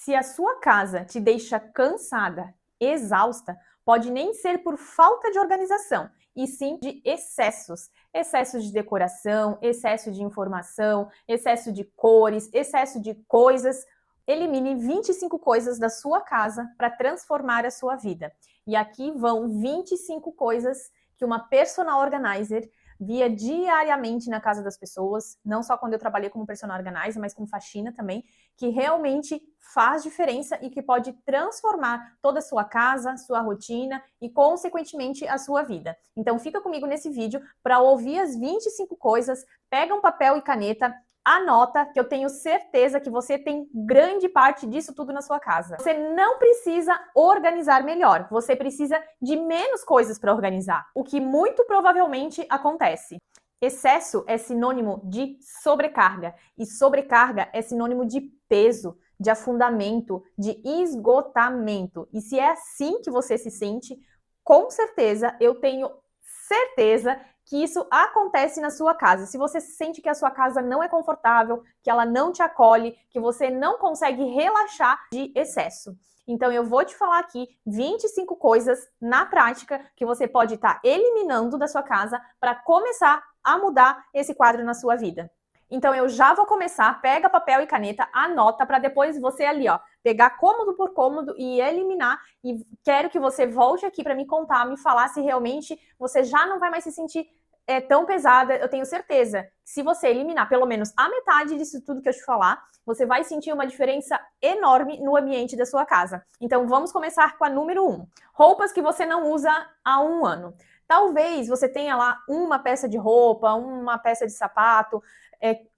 Se a sua casa te deixa cansada, exausta, pode nem ser por falta de organização, e sim de excessos. Excesso de decoração, excesso de informação, excesso de cores, excesso de coisas. Elimine 25 coisas da sua casa para transformar a sua vida. E aqui vão 25 coisas que uma personal organizer via diariamente na casa das pessoas, não só quando eu trabalhei como personal organizer, mas como faxina também, que realmente faz diferença e que pode transformar toda a sua casa, sua rotina e, consequentemente, a sua vida. Então, fica comigo nesse vídeo para ouvir as 25 coisas, pega um papel e caneta, anota, que eu tenho certeza que você tem grande parte disso tudo na sua casa. Você não precisa organizar melhor, você precisa de menos coisas para organizar, o que muito provavelmente acontece. Excesso é sinônimo de sobrecarga, e sobrecarga é sinônimo de peso, de afundamento, de esgotamento. E se é assim que você se sente, com certeza, eu tenho certeza que isso acontece na sua casa. Se você sente que a sua casa não é confortável, que ela não te acolhe, que você não consegue relaxar de excesso. Então eu vou te falar aqui 25 coisas na prática que você pode estar eliminando da sua casa para começar a mudar esse quadro na sua vida. Então eu já vou começar, pega papel e caneta, anota para depois você ali, ó, pegar cômodo por cômodo e eliminar. E quero que você volte aqui para me contar, me falar se realmente você já não vai mais se sentir tão pesada. Eu tenho certeza que se você eliminar pelo menos a metade disso tudo que eu te falar, você vai sentir uma diferença enorme no ambiente da sua casa. Então vamos começar com a número 1. Roupas que você não usa há um ano. Talvez você tenha lá uma peça de roupa, uma peça de sapato,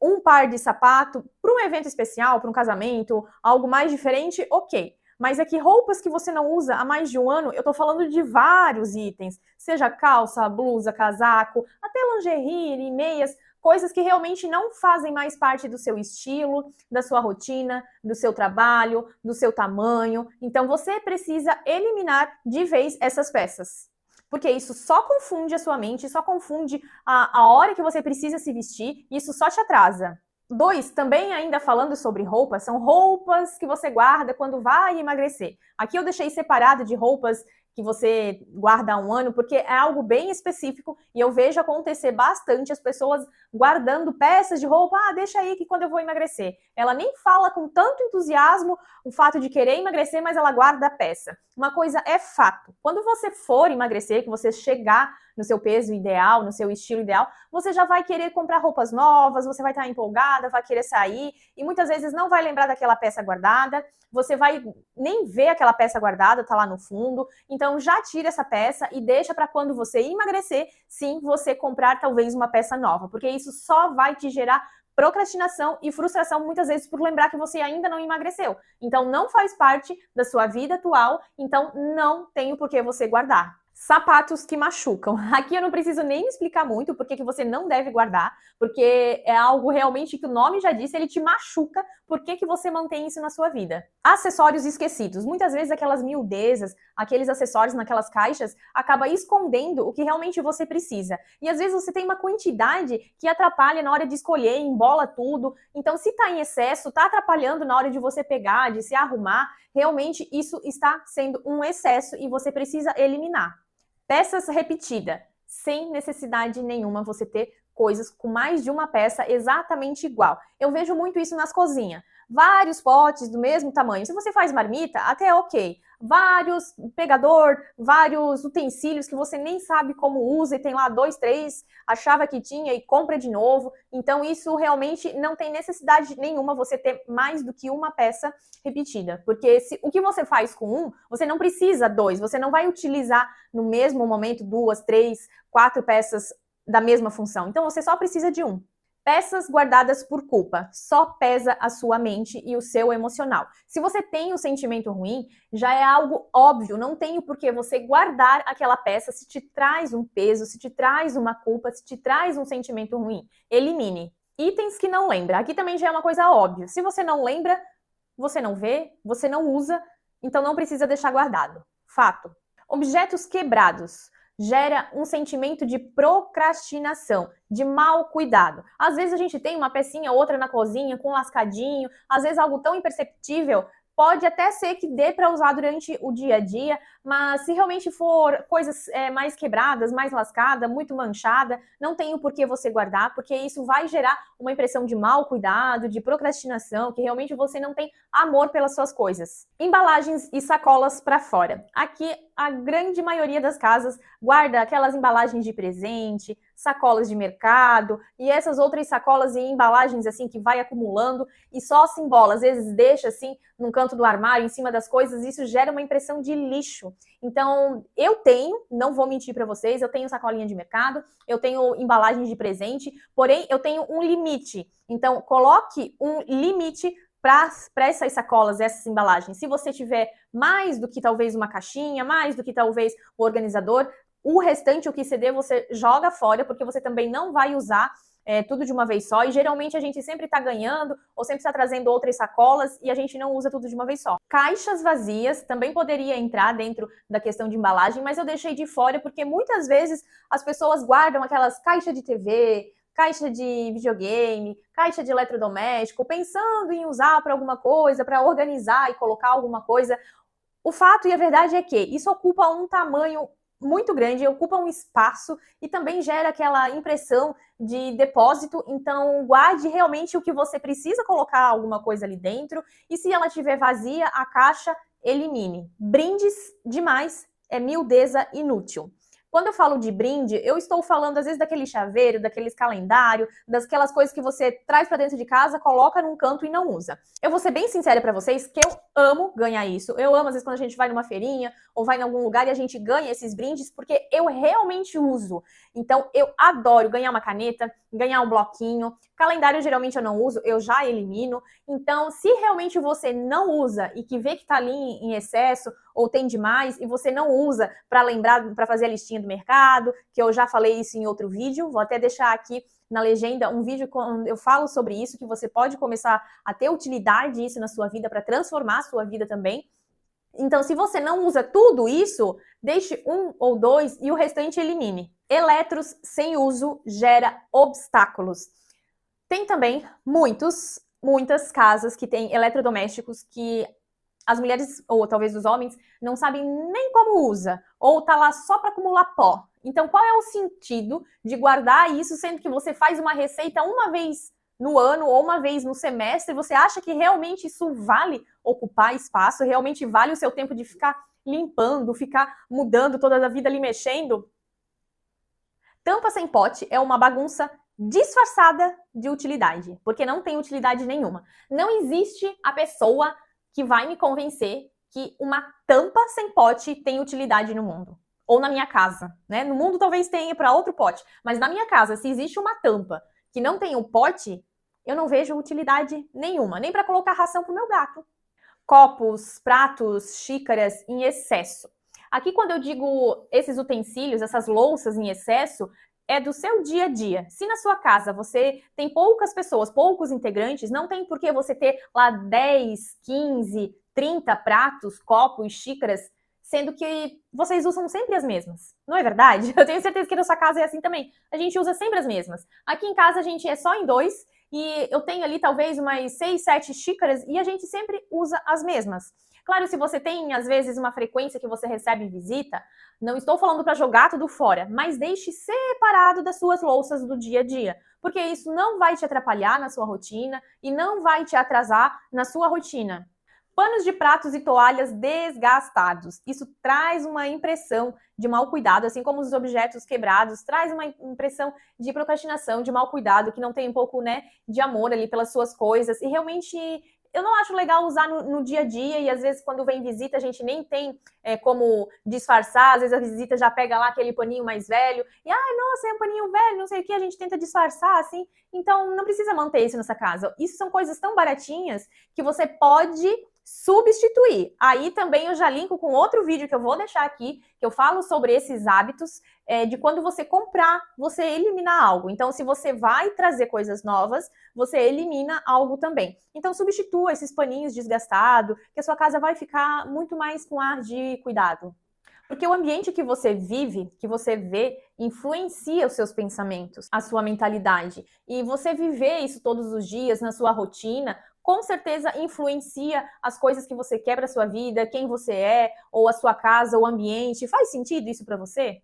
um par de sapato para um evento especial, para um casamento, algo mais diferente, ok. Mas é que roupas que você não usa há mais de um ano, eu tô falando de vários itens, seja calça, blusa, casaco, até lingerie, meias, coisas que realmente não fazem mais parte do seu estilo, da sua rotina, do seu trabalho, do seu tamanho. Então você precisa eliminar de vez essas peças. Porque isso só confunde a sua mente, só confunde a hora que você precisa se vestir, e isso só te atrasa. 2, também ainda falando sobre roupas, são roupas que você guarda quando vai emagrecer. Aqui eu deixei separado de roupas que você guarda há um ano, porque é algo bem específico e eu vejo acontecer bastante as pessoas guardando peças de roupa, deixa aí que quando eu vou emagrecer. Ela nem fala com tanto entusiasmo o fato de querer emagrecer, mas ela guarda a peça. Uma coisa é fato, quando você for emagrecer, que você chegar no seu peso ideal, no seu estilo ideal, você já vai querer comprar roupas novas, você vai estar empolgada, vai querer sair e muitas vezes não vai lembrar daquela peça guardada, você vai nem ver aquela peça guardada, tá lá no fundo. Então já tira essa peça e deixa para quando você emagrecer, sim, você comprar talvez uma peça nova, porque isso só vai te gerar procrastinação e frustração muitas vezes por lembrar que você ainda não emagreceu. Então não faz parte da sua vida atual, então não tem o porquê você guardar. Sapatos que machucam. Aqui eu não preciso nem explicar muito porque que você não deve guardar, porque é algo realmente que o nome já disse, ele te machuca, por que você mantém isso na sua vida? Acessórios esquecidos. Muitas vezes aquelas miudezas, aqueles acessórios naquelas caixas, acaba escondendo o que realmente você precisa. E às vezes você tem uma quantidade que atrapalha na hora de escolher, embola tudo. Então se tá em excesso, tá atrapalhando na hora de você pegar, de se arrumar, realmente isso está sendo um excesso e você precisa eliminar. Peças repetidas, sem necessidade nenhuma você ter coisas com mais de uma peça exatamente igual. Eu vejo muito isso nas cozinhas. Vários potes do mesmo tamanho. Se você faz marmita, até é ok. Vários pegador, vários utensílios que você nem sabe como usa e tem lá 2, 3, achava que tinha e compra de novo. Então isso realmente não tem necessidade nenhuma você ter mais do que uma peça repetida. Porque o que você faz com um, você não precisa 2. Você não vai utilizar no mesmo momento 2, 3, 4 peças da mesma função. Então você só precisa de um. Peças guardadas por culpa, só pesa a sua mente e o seu emocional. Se você tem um sentimento ruim, já é algo óbvio, não tem o porquê você guardar aquela peça se te traz um peso, se te traz uma culpa, se te traz um sentimento ruim. Elimine. Itens que não lembra, aqui também já é uma coisa óbvia. Se você não lembra, você não vê, você não usa, então não precisa deixar guardado. Fato. Objetos quebrados. Gera um sentimento de procrastinação, de mau cuidado. Às vezes a gente tem uma pecinha, outra na cozinha, com um lascadinho, às vezes algo tão imperceptível, Pode até ser que dê para usar durante o dia a dia, mas se realmente for coisas mais quebradas, mais lascada, muito manchada, não tem o porquê você guardar, porque isso vai gerar uma impressão de mau cuidado, de procrastinação, que realmente você não tem amor pelas suas coisas. Embalagens e sacolas para fora. Aqui a grande maioria das casas guarda aquelas embalagens de presente, sacolas de mercado e essas outras sacolas e embalagens assim que vai acumulando e só se embola, às vezes deixa assim num canto do armário, em cima das coisas, isso gera uma impressão de lixo. Então, eu tenho, não vou mentir para vocês, eu tenho sacolinha de mercado, eu tenho embalagens de presente, porém eu tenho um limite. Então, coloque um limite para essas sacolas, essas embalagens. Se você tiver mais do que talvez uma caixinha, mais do que talvez o organizador, o restante, o que ceder, você joga fora, porque você também não vai usar tudo de uma vez só, e geralmente a gente sempre está ganhando ou sempre está trazendo outras sacolas e a gente não usa tudo de uma vez só. Caixas vazias também poderia entrar dentro da questão de embalagem, mas eu deixei de fora porque muitas vezes as pessoas guardam aquelas caixas de TV, caixa de videogame, caixa de eletrodoméstico, pensando em usar para alguma coisa, para organizar e colocar alguma coisa. O fato e a verdade é que isso ocupa um tamanho muito grande, ocupa um espaço e também gera aquela impressão de depósito, então guarde realmente o que você precisa colocar alguma coisa ali dentro e se ela estiver vazia, a caixa elimine. Brindes demais é miudeza inútil. Quando eu falo de brinde, eu estou falando às vezes daquele chaveiro, daqueles calendário, daquelas coisas que você traz para dentro de casa, coloca num canto e não usa. Eu vou ser bem sincera para vocês que eu amo ganhar isso. Eu amo às vezes quando a gente vai numa feirinha ou vai em algum lugar e a gente ganha esses brindes porque eu realmente uso. Então eu adoro ganhar uma caneta, ganhar um bloquinho. Calendário geralmente eu não uso, eu já elimino. Então, se realmente você não usa e que vê que tá ali em excesso ou tem demais e você não usa para lembrar, para fazer a listinha do mercado, que eu já falei isso em outro vídeo, vou até deixar aqui na legenda um vídeo quando eu falo sobre isso, que você pode começar a ter utilidade disso na sua vida para transformar a sua vida também. Então, se você não usa tudo isso, deixe um ou dois e o restante elimine. Eletros sem uso gera obstáculos. Tem também muitas casas que têm eletrodomésticos que as mulheres, ou talvez os homens, não sabem nem como usa, ou tá lá só para acumular pó. Então, qual é o sentido de guardar isso, sendo que você faz uma receita uma vez no ano ou uma vez no semestre? Você acha que realmente isso vale ocupar espaço? Realmente vale o seu tempo de ficar limpando, ficar mudando toda a vida ali mexendo? Tampa sem pote é uma bagunça disfarçada de utilidade, porque não tem utilidade nenhuma. Não existe a pessoa que vai me convencer que uma tampa sem pote tem utilidade no mundo. Ou na minha casa, né? No mundo talvez tenha para outro pote, mas na minha casa, se existe uma tampa que não tem o pote, eu não vejo utilidade nenhuma, nem para colocar ração pro meu gato. Copos, pratos, xícaras em excesso. Aqui quando eu digo esses utensílios, essas louças em excesso, é do seu dia a dia. Se na sua casa você tem poucas pessoas, poucos integrantes, não tem por que você ter lá 10, 15, 30 pratos, copos, xícaras, sendo que vocês usam sempre as mesmas. Não é verdade? Eu tenho certeza que na sua casa é assim também. A gente usa sempre as mesmas. Aqui em casa a gente é só em dois e eu tenho ali talvez umas 6, 7 xícaras e a gente sempre usa as mesmas. Claro, se você tem, às vezes, uma frequência que você recebe visita, não estou falando para jogar tudo fora, mas deixe separado das suas louças do dia a dia, porque isso não vai te atrapalhar na sua rotina e não vai te atrasar na sua rotina. Panos de pratos e toalhas desgastados. Isso traz uma impressão de mau cuidado, assim como os objetos quebrados, traz uma impressão de procrastinação, de mau cuidado, que não tem um pouco, né, de amor ali pelas suas coisas. E realmente eu não acho legal usar no dia a dia e às vezes quando vem visita a gente nem tem como disfarçar, às vezes a visita já pega lá aquele paninho mais velho e, ai, nossa, é um paninho velho, não sei o que, a gente tenta disfarçar, assim, então não precisa manter isso nessa casa. Isso são coisas tão baratinhas que você pode substituir. Aí também eu já linko com outro vídeo que eu vou deixar aqui, que eu falo sobre esses hábitos de quando você comprar, você eliminar algo. Então, se você vai trazer coisas novas, você elimina algo também. Então, substitua esses paninhos desgastados, que a sua casa vai ficar muito mais com ar de cuidado. Porque o ambiente que você vive, que você vê, influencia os seus pensamentos, a sua mentalidade. E você viver isso todos os dias na sua rotina, com certeza influencia as coisas que você quer para sua vida, quem você é, ou a sua casa, o ambiente. Faz sentido isso para você?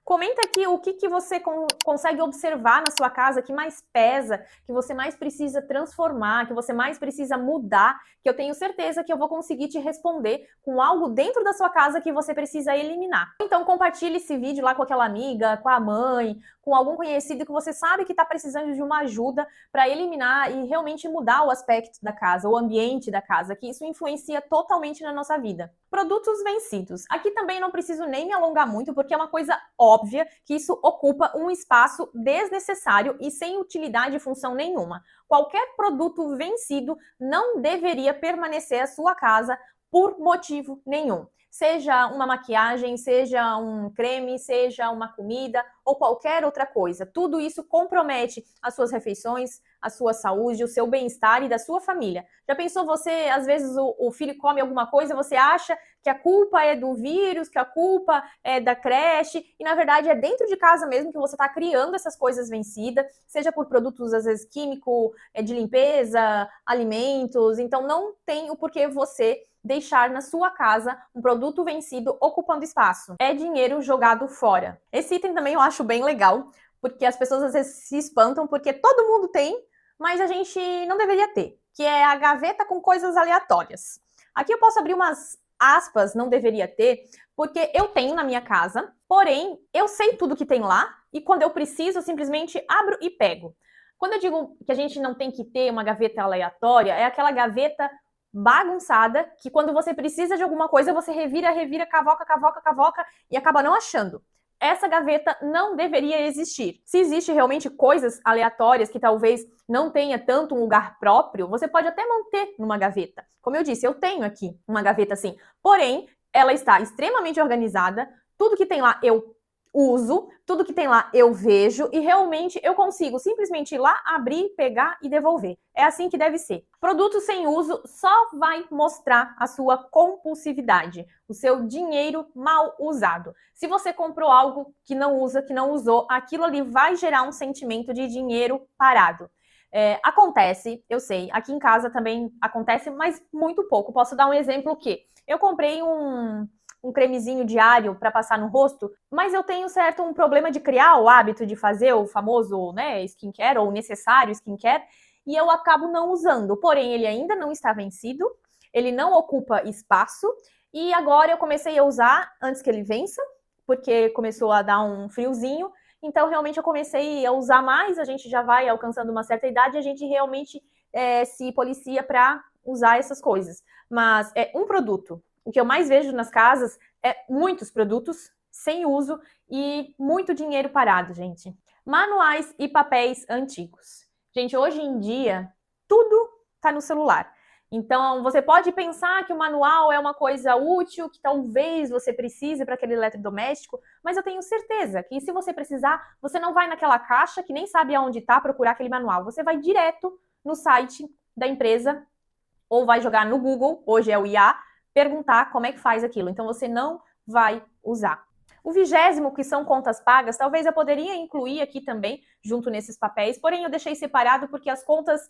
Comenta aqui o que você consegue observar na sua casa que mais pesa, que você mais precisa transformar, que você mais precisa mudar, que eu tenho certeza que eu vou conseguir te responder com algo dentro da sua casa que você precisa eliminar. Então compartilhe esse vídeo lá com aquela amiga, com a mãe, com algum conhecido que você sabe que está precisando de uma ajuda para eliminar e realmente mudar o aspecto da casa, o ambiente da casa, que isso influencia totalmente na nossa vida. Produtos vencidos. Aqui também não preciso nem me alongar muito, porque é uma coisa óbvia que isso ocupa um espaço desnecessário e sem utilidade e função nenhuma. Qualquer produto vencido não deveria permanecer à sua casa por motivo nenhum. Seja uma maquiagem, seja um creme, seja uma comida ou qualquer outra coisa. Tudo isso compromete as suas refeições, a sua saúde, o seu bem-estar e da sua família. Já pensou você, às vezes o filho come alguma coisa, você acha que a culpa é do vírus, que a culpa é da creche, e na verdade é dentro de casa mesmo que você está criando essas coisas vencidas, seja por produtos, às vezes, químicos, de limpeza, alimentos. Então não tem o porquê você deixar na sua casa um produto vencido ocupando espaço. É dinheiro jogado fora. Esse item também eu acho bem legal, porque as pessoas às vezes se espantam, porque todo mundo tem, mas a gente não deveria ter, que é a gaveta com coisas aleatórias. Aqui eu posso abrir umas aspas, não deveria ter, porque eu tenho na minha casa, porém eu sei tudo que tem lá, e quando eu preciso, eu simplesmente abro e pego. Quando eu digo que a gente não tem que ter uma gaveta aleatória, é aquela gaveta bagunçada, que quando você precisa de alguma coisa, você revira, cavoca e acaba não achando. Essa gaveta não deveria existir. Se existe realmente coisas aleatórias que talvez não tenha tanto um lugar próprio, você pode até manter numa gaveta. Como eu disse, eu tenho aqui uma gaveta assim. Porém, ela está extremamente organizada, tudo que tem lá eu uso, tudo que tem lá eu vejo e realmente eu consigo simplesmente ir lá, abrir, pegar e devolver. É assim que deve ser. Produto sem uso só vai mostrar a sua compulsividade, o seu dinheiro mal usado. Se você comprou algo que não usa, que não usou, aquilo ali vai gerar um sentimento de dinheiro parado. Acontece, eu sei, aqui em casa também acontece, mas muito pouco. Posso dar um exemplo que eu comprei um cremezinho diário para passar no rosto, mas eu tenho um problema de criar o hábito de fazer o famoso, skincare ou necessário skincare, e eu acabo não usando. Porém, ele ainda não está vencido, ele não ocupa espaço, e agora eu comecei a usar antes que ele vença, porque começou a dar um friozinho, então realmente eu comecei a usar mais, a gente já vai alcançando uma certa idade, a gente realmente se policia para usar essas coisas. Mas é um produto. O que eu mais vejo nas casas é muitos produtos sem uso e muito dinheiro parado, gente. Manuais e papéis antigos. Gente, hoje em dia, tudo está no celular. Então, você pode pensar que o manual é uma coisa útil, que talvez você precise para aquele eletrodoméstico, mas eu tenho certeza que se você precisar, você não vai naquela caixa que nem sabe aonde está procurar aquele manual. Você vai direto no site da empresa ou vai jogar no Google, hoje é o IA, perguntar como é que faz aquilo. Então, você não vai usar. O 20º, que são contas pagas, talvez eu poderia incluir aqui também, junto nesses papéis, porém eu deixei separado porque as contas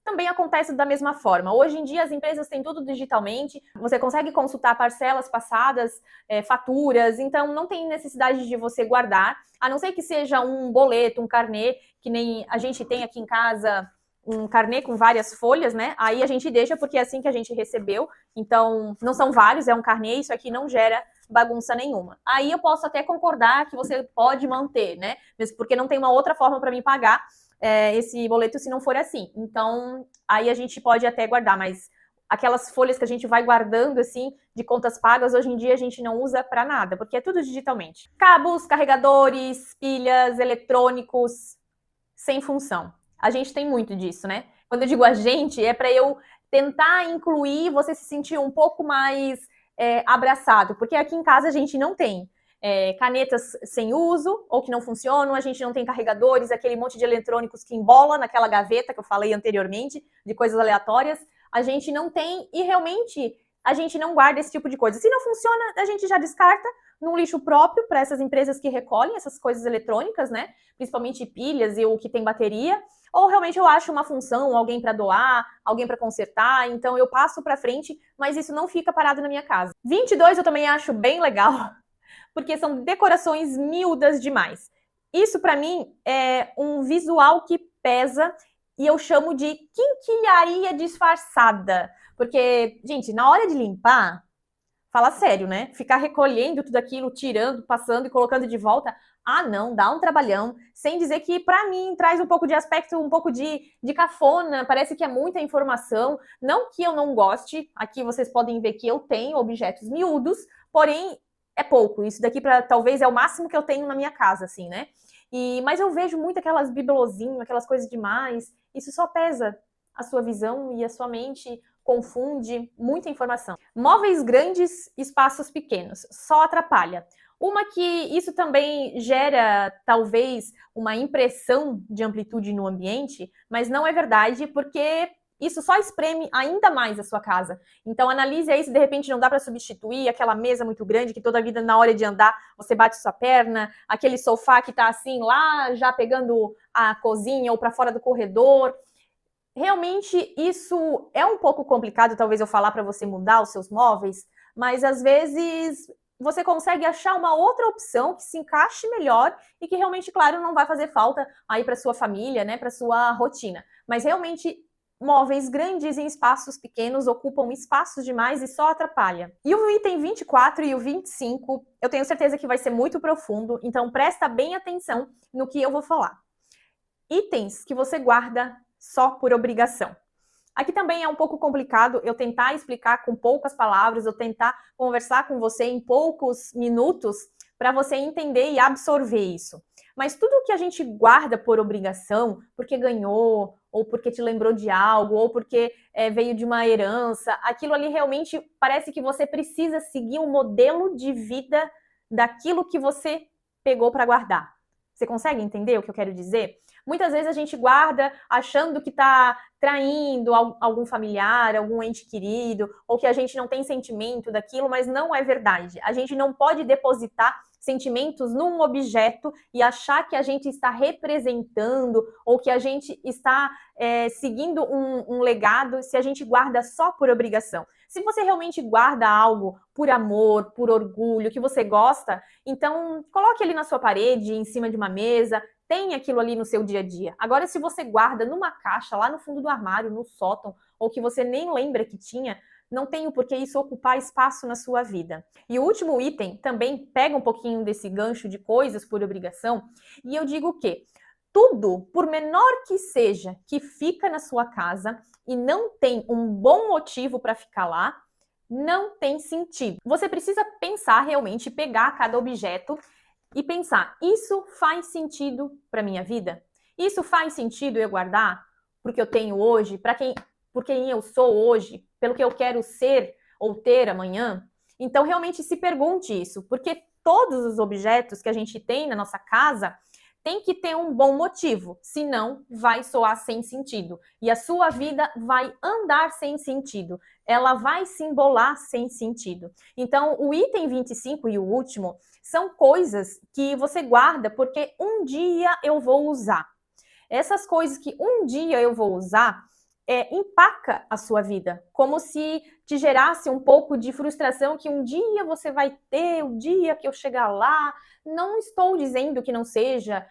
também acontecem da mesma forma. Hoje em dia as empresas têm tudo digitalmente, você consegue consultar parcelas passadas, faturas, então não tem necessidade de você guardar, a não ser que seja um boleto, um carnê, que nem a gente tem aqui em casa, um carnê com várias folhas, né? Aí a gente deixa porque é assim que a gente recebeu. Então, não são vários, é um carnê, isso aqui não gera bagunça nenhuma. Aí eu posso até concordar que você pode manter, né? Mesmo porque não tem uma outra forma para mim pagar esse boleto se não for assim. Então, aí a gente pode até guardar, mas aquelas folhas que a gente vai guardando, assim, de contas pagas, hoje em dia a gente não usa para nada, porque é tudo digitalmente. Cabos, carregadores, pilhas, eletrônicos, sem função. A gente tem muito disso, né? Quando eu digo a gente, é para eu tentar incluir você se sentir um pouco mais abraçado, porque aqui em casa a gente não tem canetas sem uso ou que não funcionam, a gente não tem carregadores, aquele monte de eletrônicos que embola naquela gaveta que eu falei anteriormente, de coisas aleatórias, a gente não tem e realmente a gente não guarda esse tipo de coisa. Se não funciona, a gente já descarta num lixo próprio para essas empresas que recolhem essas coisas eletrônicas, né? Principalmente pilhas e o que tem bateria. Ou realmente eu acho uma função, alguém para doar, alguém para consertar, então eu passo para frente, mas isso não fica parado na minha casa. 22 eu também acho bem legal, porque são decorações miúdas demais. Isso para mim é um visual que pesa e eu chamo de quinquilharia disfarçada. Porque, gente, na hora de limpar, fala sério, né? Ficar recolhendo tudo aquilo, tirando, passando e colocando de volta. Ah, não, dá um trabalhão. Sem dizer que, para mim, traz um pouco de aspecto, um pouco de cafona. Parece que é muita informação. Não que eu não goste. Aqui vocês podem ver que eu tenho objetos miúdos, porém é pouco. Isso daqui talvez é o máximo que eu tenho na minha casa, assim, né? Mas eu vejo muito aquelas bibelozinhas, aquelas coisas demais. Isso só pesa a sua visão e a sua mente, confunde muita informação. Móveis grandes, espaços pequenos, só atrapalha. Uma que isso também gera, talvez, uma impressão de amplitude no ambiente, mas não é verdade, porque isso só espreme ainda mais a sua casa. Então analise aí se de repente não dá para substituir aquela mesa muito grande que toda a vida na hora de andar você bate sua perna, aquele sofá que está assim lá já pegando a cozinha ou para fora do corredor. Realmente isso é um pouco complicado, talvez eu falar para você mudar os seus móveis, mas às vezes você consegue achar uma outra opção que se encaixe melhor e que realmente, claro, não vai fazer falta aí para sua família, né, para sua rotina. Mas realmente móveis grandes em espaços pequenos ocupam espaços demais e só atrapalha. E o item 24 e o 25, eu tenho certeza que vai ser muito profundo, então presta bem atenção no que eu vou falar. Itens que você guarda só por obrigação. Aqui também é um pouco complicado eu tentar explicar com poucas palavras, eu tentar conversar com você em poucos minutos para você entender e absorver isso. Mas tudo que a gente guarda por obrigação, porque ganhou, ou porque te lembrou de algo, ou porque veio de uma herança, aquilo ali realmente parece que você precisa seguir um modelo de vida daquilo que você pegou para guardar. Você consegue entender o que eu quero dizer? Muitas vezes a gente guarda achando que está traindo algum familiar, algum ente querido, ou que a gente não tem sentimento daquilo, mas não é verdade. A gente não pode depositar sentimentos num objeto e achar que a gente está representando ou que a gente está seguindo um legado se a gente guarda só por obrigação. Se você realmente guarda algo por amor, por orgulho, que você gosta, então coloque ali na sua parede, em cima de uma mesa, tem aquilo ali no seu dia a dia. Agora, se você guarda numa caixa, lá no fundo do armário, no sótão, ou que você nem lembra que tinha, não tem o porquê isso ocupar espaço na sua vida. E o último item também pega um pouquinho desse gancho de coisas por obrigação, e eu digo que tudo, por menor que seja, que fica na sua casa e não tem um bom motivo para ficar lá, não tem sentido. Você precisa pensar realmente, pegar cada objeto e pensar, isso faz sentido para minha vida? Isso faz sentido eu guardar porque eu tenho hoje, por quem eu sou hoje, pelo que eu quero ser ou ter amanhã? Então realmente se pergunte isso, porque todos os objetos que a gente tem na nossa casa tem que ter um bom motivo, senão vai soar sem sentido. E a sua vida vai andar sem sentido. Ela vai se embolar sem sentido. Então, o item 25 e o último são coisas que você guarda porque um dia eu vou usar. Essas coisas que um dia eu vou usar empaca a sua vida, como se te gerasse um pouco de frustração que um dia você vai ter, o dia que eu chegar lá. Não estou dizendo que não seja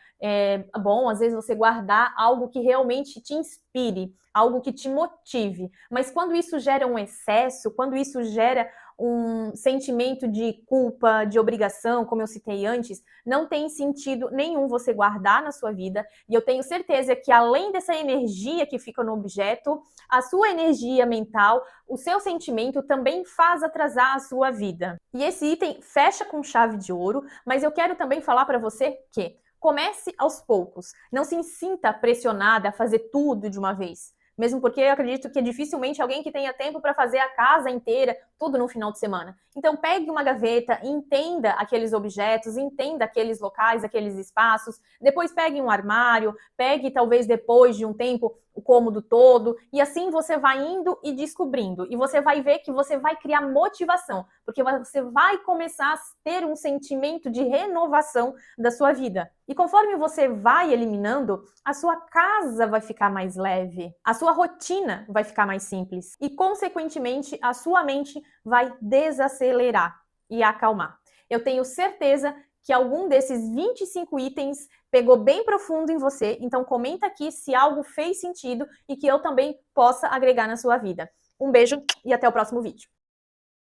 bom, às vezes, você guardar algo que realmente te inspire, algo que te motive, mas quando isso gera um excesso, quando isso gera um sentimento de culpa, de obrigação, como eu citei antes, não tem sentido nenhum você guardar na sua vida. E eu tenho certeza que além dessa energia que fica no objeto, a sua energia mental, o seu sentimento também faz atrasar a sua vida. E esse item fecha com chave de ouro, mas eu quero também falar para você que comece aos poucos. Não se sinta pressionada a fazer tudo de uma vez. Mesmo porque eu acredito que dificilmente alguém que tenha tempo para fazer a casa inteira, tudo no final de semana. Então pegue uma gaveta, entenda aqueles objetos, entenda aqueles locais, aqueles espaços. Depois pegue um armário, pegue talvez depois de um tempo o cômodo todo, e assim você vai indo e descobrindo, e você vai ver que você vai criar motivação, porque você vai começar a ter um sentimento de renovação da sua vida. E conforme você vai eliminando, a sua casa vai ficar mais leve, a sua rotina vai ficar mais simples, e consequentemente a sua mente vai desacelerar e acalmar. Eu tenho certeza que algum desses 25 itens pegou bem profundo em você, então comenta aqui se algo fez sentido e que eu também possa agregar na sua vida. Um beijo e até o próximo vídeo.